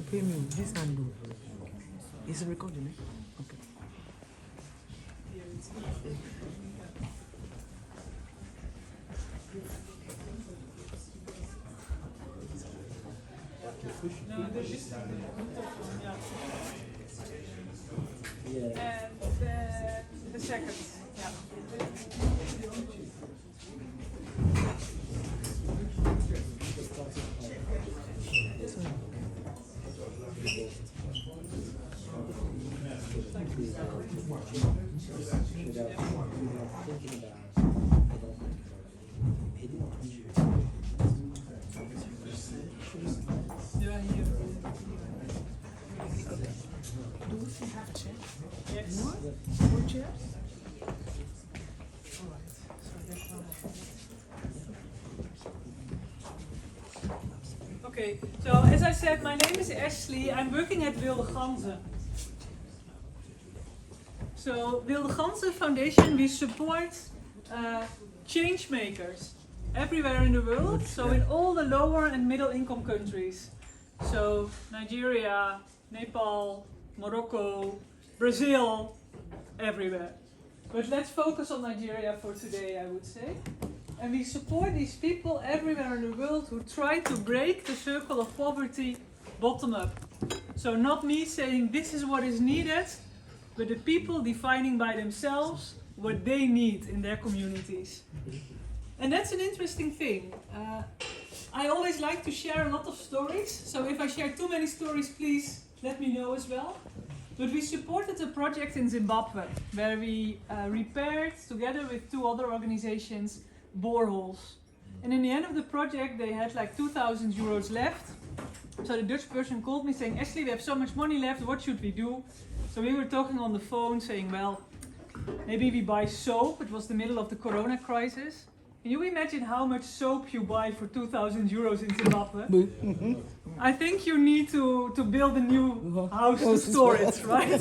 Premium, his handle. Is it recording? Okay. No, there's just yeah. And the second, yeah. Yeah, here. Do we have a chair? Yes. More chairs? Alright, so that's one. Okay, so as I said, my name is Ashley. I'm working at Wilde Ganzen. So Wilde Ganzen Foundation, we support change makers everywhere in the world. So in all the lower and middle income countries. So Nigeria, Nepal, Morocco, Brazil, everywhere. But let's focus on Nigeria for today, I would say. And we support these people everywhere in the world who try to break the circle of poverty bottom up. So not me saying this is what is needed, but the people defining by themselves what they need in their communities. And that's an interesting thing. I always like to share a lot of stories, so if I share too many stories, please let me know as well. But we supported a project in Zimbabwe where we repaired, together with two other organizations, boreholes. And in the end of the project, they had like 2,000 euros left. So the Dutch person called me saying, Ashley, we have so much money left, what should we do? So we were talking on the phone saying, well, maybe we buy soap. It was the middle of the corona crisis. Can you imagine how much soap you buy for 2,000 euros in Zimbabwe? I think you need to build a new house to store it, right?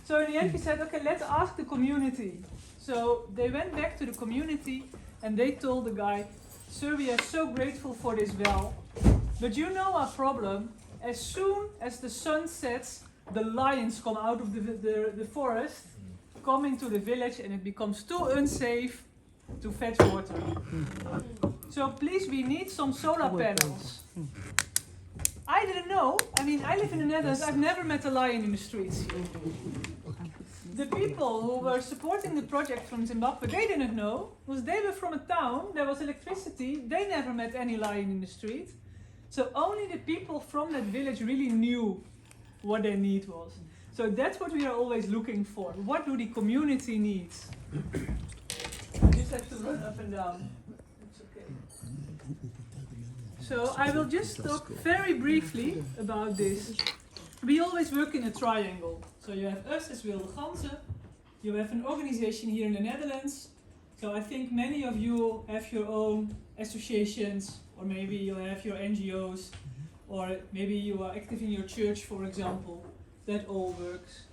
So in the end we said, okay, let's ask the community. So they went back to the community and they told the guy, sir, we are so grateful for this well, but you know our problem. As soon as the sun sets, the lions come out of the forest, come into the village, and it becomes too unsafe to fetch water. So please, we need some solar panels. I didn't know. I mean, I live in the Netherlands. I've never met a lion in the streets. The people who were supporting the project from Zimbabwe, they didn't know, because they were from a town, there was electricity, they never met any lion in the street. So only the people from that village really knew what their need was. So that's what we are always looking for. What do the community need? I just have to run up and down. It's okay. So I will just talk very briefly about this. We always work in a triangle. So you have us as Wilde Ganzen, you have an organization here in the Netherlands. So I think many of you have your own associations, or maybe you have your NGOs, or maybe you are active in your church, for example. That all works.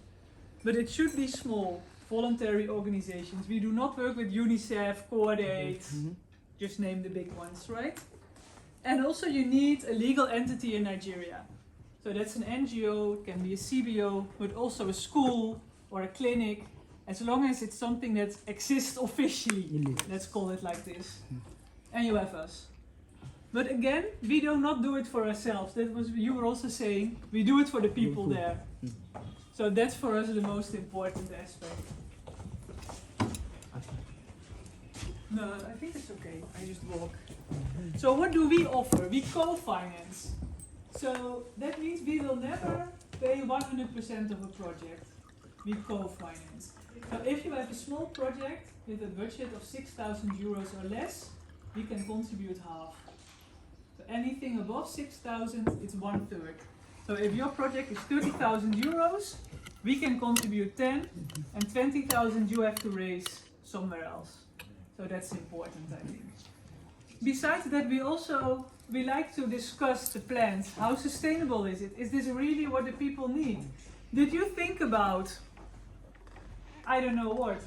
But it should be small, voluntary organizations. We do not work with UNICEF, Coordate, just name the big ones, right? And also you need a legal entity in Nigeria. So that's an NGO, it can be a CBO, but also a school or a clinic, as long as it's something that exists officially. Let's call it like this. And you have us. But again, we do not do it for ourselves. That was you were also saying. We do it for the people there. So that's for us the most important aspect. No, I think it's okay. I just walk. So what do we offer? We co-finance. So that means we will never pay 100% of a project. We co-finance. So if you have a small project with a budget of 6,000 euros or less, we can contribute half. So anything above 6,000, it's 1/3. So if your project is 30,000 euros, we can contribute 10, and 20,000 you have to raise somewhere else. So that's important, I think. Besides that, we like to discuss the plans. How sustainable is it? Is this really what the people need? Did you think about, I don't know what,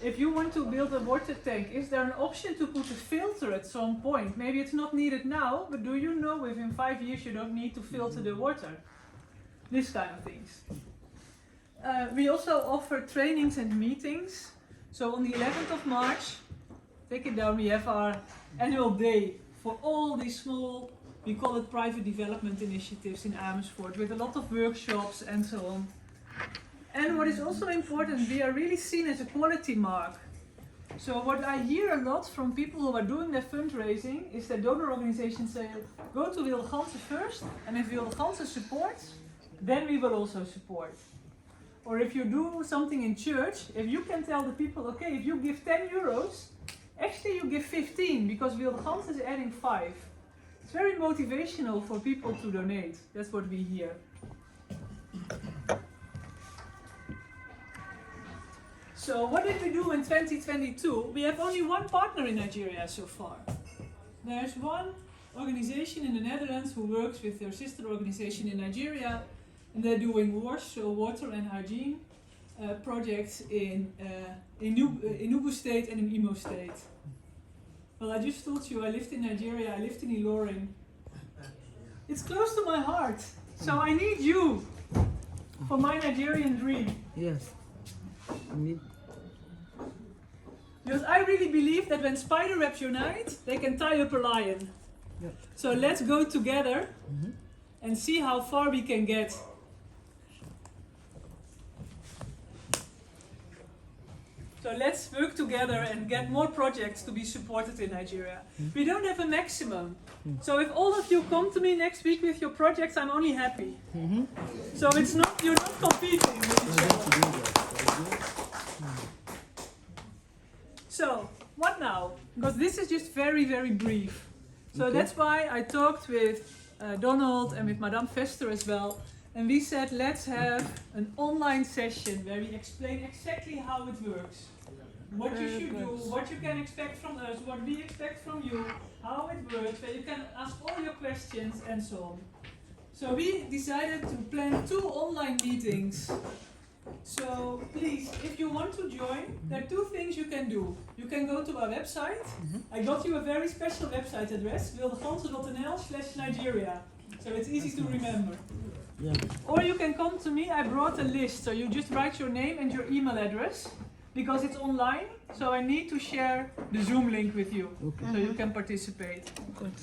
if you want to build a water tank, is there an option to put a filter at some point? Maybe it's not needed now, but do you know within 5 years you don't need to filter the water? This kind of things. We also offer trainings and meetings. So on the 11th of March, take it down, we have our annual day for all these small, we call it private development initiatives in Amersfoort, with a lot of workshops and so on. And what is also important, we are really seen as a quality mark. So what I hear a lot from people who are doing their fundraising is that donor organizations say, go to Wildeganse first, and if Wildeganse supports, then we will also support. Or if you do something in church, if you can tell the people, okay, if you give 10 euros, actually you give 15, because Wildeganse is adding 5. It's very motivational for people to donate. That's what we hear. So what did we do in 2022? We have only one partner in Nigeria so far. There's one organization in the Netherlands who works with their sister organization in Nigeria, and they're doing WASH, so water and hygiene projects in Enugu State and in Imo State. Well, I just told you I lived in Nigeria, I lived in Ilorin. It's close to my heart, so I need you for my Nigerian dream. Yes. I mean, because I really believe that when spider webs unite, they can tie up a lion. Yep. So let's go together and see how far we can get. So let's work together and get more projects to be supported in Nigeria. We don't have a maximum. So if all of you come to me next week with your projects, I'm only happy. So it's not, you're not competing with each other. So, what now? Because this is just very, very brief. So that's why I talked with Donald and with Madame Vester as well. And we said, let's have an online session where we explain exactly how it works. What you should do, what you can expect from us, what we expect from you, how it works, where you can ask all your questions and so on. So we decided to plan 2 online meetings. So please, if you want to join, there are 2 things you can do. You can go to our website. I got you a very special website address, wildeganse.nl/Nigeria. So it's easy to remember. yeah. Or you can come to me, I brought a list. So you just write your name and your email address. Because it's online, so I need to share the Zoom link with you. Okay. So you can participate. Good.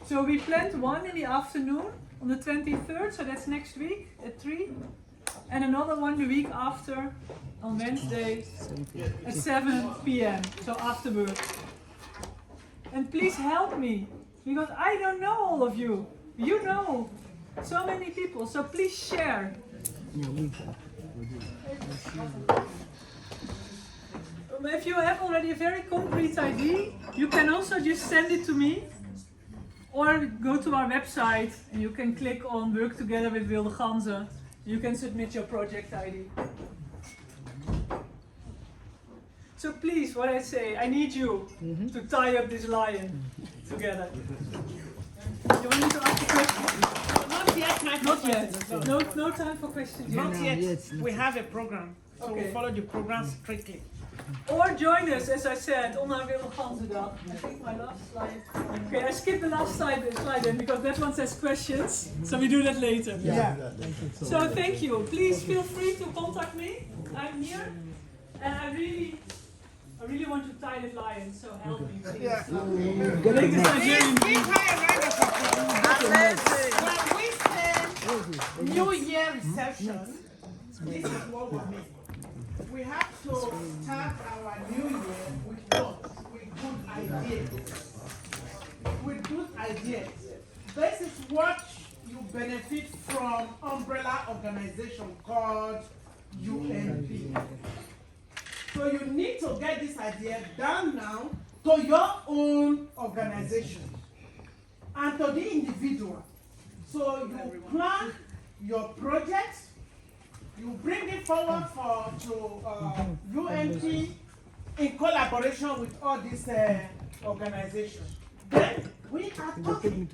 So we planned one in the afternoon on the 23rd, so that's next week at 3. And another one the week after on Wednesday at 7 p.m. So after work. And please help me, because I don't know all of you. You know so many people, so please share. If you have already a very concrete idea, you can also just send it to me. Or go to our website and you can click on Work Together with Wildeganse. You can submit your project ID. So please, what I say, I need you to tie up this lion together. You want me to ask a question? Not yet, my Not yet. No time for questions yet. Not yet. We have a program, so Okay. we follow the program strictly. Or join us, as I said, on our Wildeganse-dag. I think my last slide. Okay, I skipped the last slide then because that one says questions, so we do that later. Yeah. So thank you. Please feel free to contact me. I'm here, and I really want to tie that lion. So help me, please. Yeah. Make this Nigerian Give dream. her a round of applause. When we say New Year reception, this is what we mean. We have to start our new year with what? With good ideas. With good ideas. This is what you benefit from umbrella organization called UNP. So you need to get this idea down now to your own organization and to the individual. So you plan your project. You bring it forward to UNP in collaboration with all these organizations. Then we are talking.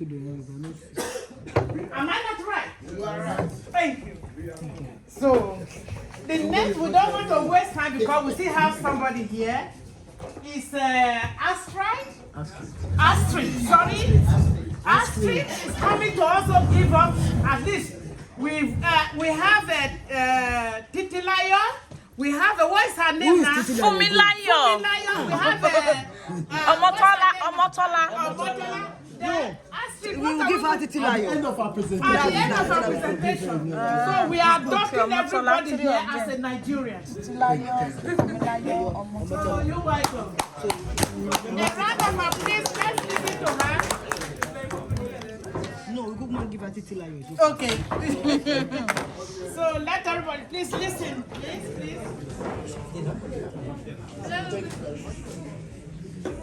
Am I not right? You are right. Thank you. So The next, we don't want to waste time because we still have somebody here. It's Astrid. Astrid, sorry. Astrid is coming to also give us at least. We have a Titilayo. We have a, what is her name now? Fumilayo. Fumilayo. We have Omotola. Then Astrid, We will give her Titilayo. at the end of our presentation. So we are adopting everybody here as a Nigerian. So you're welcome. A round of applause, let's give it to her. No, we will give her Titilayo. Okay. So let everybody please listen. Please.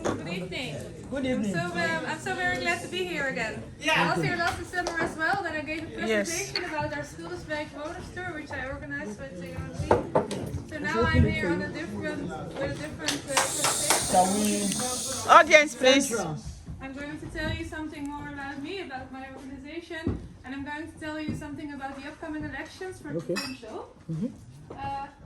Good evening. Good evening. I'm so very glad to be here again. Yeah. I was here last December as well. Then I gave a presentation about our Schilderswijk motor store, which I organized with the team. So now I'm here on with a different presentation. Audience, please. I'm going to tell you something more about me, about my organization, and I'm going to tell you something about the upcoming elections for the provincial.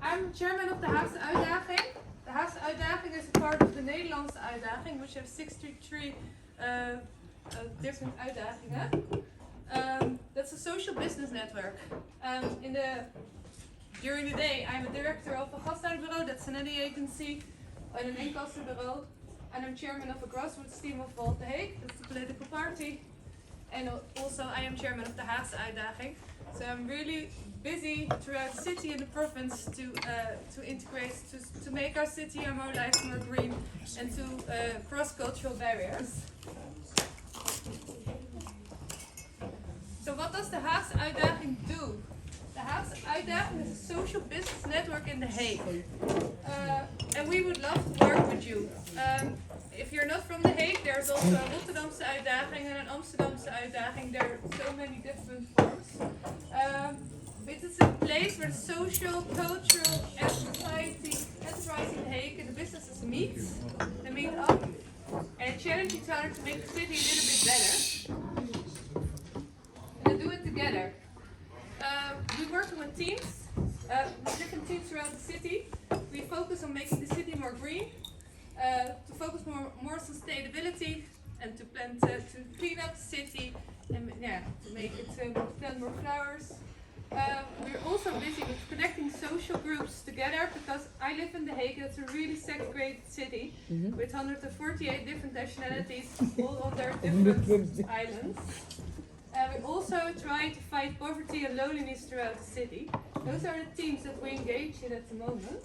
I'm chairman of the Haagse Uitdaging. De Haagse Uitdaging is a part of the Nederlandse Uitdaging, which have 63 different uitdagingen. That's a social business network. During the day, I'm a director of a gasthuisbureau, that's an NE agency, and an incassobureau. And I'm chairman of a grassroots team of Volt de Heek, that's the political party. And also I am chairman of the Haagse Uitdaging. So I'm really busy throughout the city and the province to integrate, to make our city and our lives more green and to cross cultural barriers. So what does the Haagse Uitdaging do? The Haagse Uitdaging is a social business network in The Hague. And we would love to work with you. If you're not from The Hague, there's also a Rotterdamse Uitdaging and an Amsterdamse Uitdaging. There are so many different forms. It is a place where the social, cultural, and society, enterprise in The Hague and the businesses meet. They meet up and challenge each other to make the city a little bit better. And they do it together. We work with teams, different teams throughout the city. We focus on making the city more green, to focus more sustainability, and to clean up the city, and to make it plant more flowers. We're also busy with connecting social groups together because I live in The Hague. That's a really segregated city with 148 different nationalities, all on their different islands. We also try to fight poverty and loneliness throughout the city. Those are the teams that we engage in at the moment.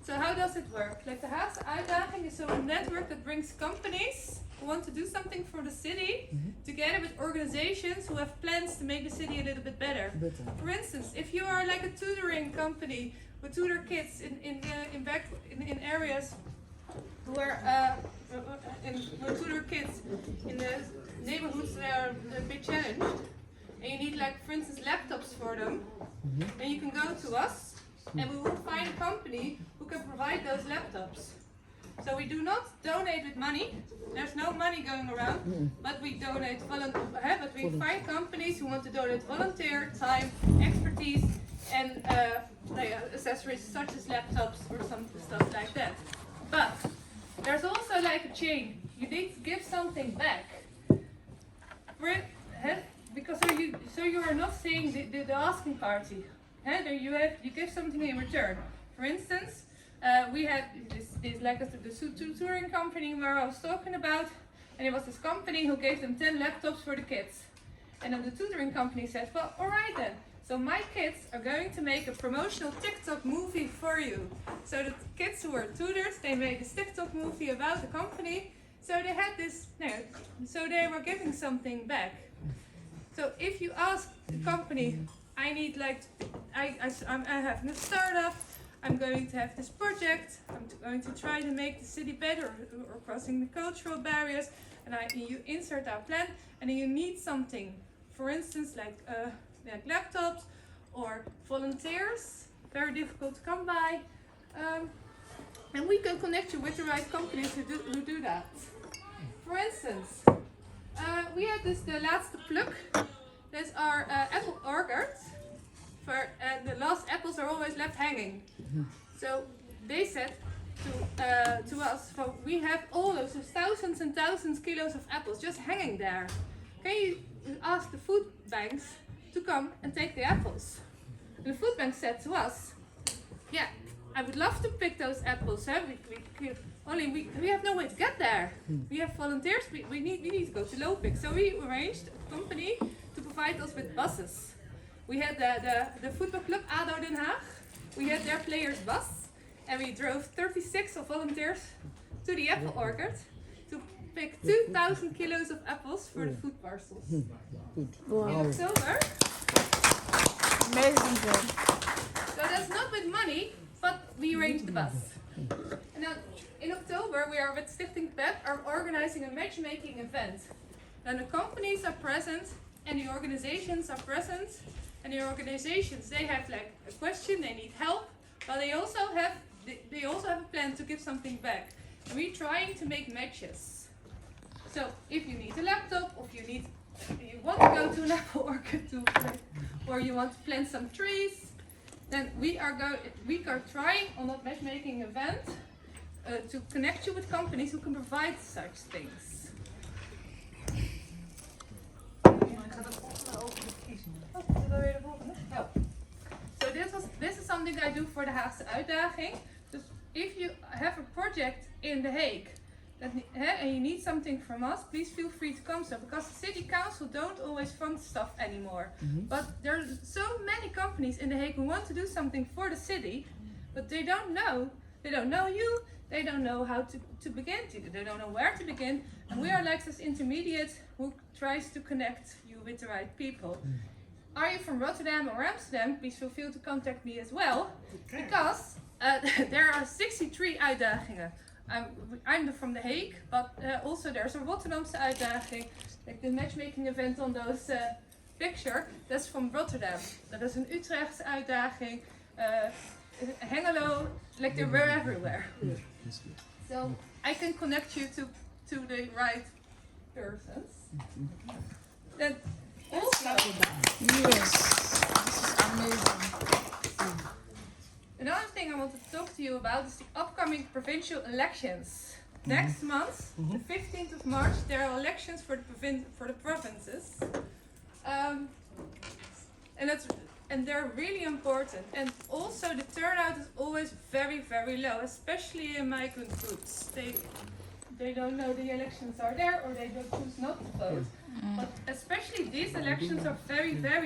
So how does it work? Like the Haagse Uitdaging is a network that brings companies who want to do something for the city together with organizations who have plans to make the city a little bit better. For instance, if you are like a tutoring company who tutor kids in areas where tutor kids in the neighborhoods that are a bit challenged, and you need, like, for instance, laptops for them, then you can go to us and we will find a company who can provide those laptops. So we do not donate with money. There's no money going around, but we donate but we find companies who want to donate volunteer time, expertise, and accessories such as laptops or some stuff like that. But there's also like a chain. You need to give something back. Because so you are not saying the asking party. You give something in return. For instance, we had this like the touring company where I was talking about, and it was this company who gave them 10 laptops for the kids. And then the tutoring company said, well, alright then. So my kids are going to make a promotional TikTok movie for you. So the kids who were tutors, they made this TikTok movie about the company. So they had this, so they were giving something back. So if you ask the company, I need I have a startup, I'm going to have this project, I'm going to try to make the city better or crossing the cultural barriers, and you insert our plan, and then you need something, for instance, like laptops or volunteers, very difficult to come by, and we can connect you with the right companies who do that. For instance, we had the laatste pluk. That's our apple orchard. and the last apples are always left hanging. So they said to us, so we have all those thousands and thousands kilos of apples just hanging there. Can you ask the food banks to come and take the apples? And the food bank said to us, yeah, I would love to pick those apples. Huh? We have no way to get there. We have volunteers. We need to go to Lopik. So we arranged a company to provide us with buses. We had the football club ADO Den Haag. We had their players' bus, and we drove 36 of volunteers to the apple orchard to pick 2,000 kilos of apples for the food parcels. In October. Amazing job. So that's not with money, but we arranged the bus. And now in October we are with Stichting PEP are organizing a matchmaking event. Then the companies are present and the organizations are present. And the organizations, they have like a question, they need help, but they also have a plan to give something back. And we're trying to make matches. So if you need a laptop, or if you want to go to an apple orchard or you want to plant some trees, then we are trying on that matchmaking event to connect you with companies who can provide such things. So this is something I do for the Haagse Uitdaging. So if you have a project in The Hague and you need something from us, please feel free to come. So because the city council don't always fund stuff anymore, but there are so many companies in The Hague who want to do something for the city, but they don't know. They don't know you. They don't know how to begin. They don't know where to begin. And we are like this intermediate who tries to connect you with the right people. Are you from Rotterdam or Amsterdam? Please feel free to contact me as well, because there are 63 uitdagingen. I'm from The Hague, but also there's a Rotterdamse uitdaging, like the matchmaking event on those picture. That's from Rotterdam. That is an Utrechtse uitdaging. Hengelo, like they're everywhere. So I can connect you to the right persons. Then also, Yes. This is amazing. another thing I want to talk to you about is the upcoming provincial elections. Next month, the 15th of March, there are elections for the provinces, and they're really important. And also the turnout is always very, very low, especially in migrant groups. They don't know the elections are there, or they don't choose not to vote. But especially these elections are very, very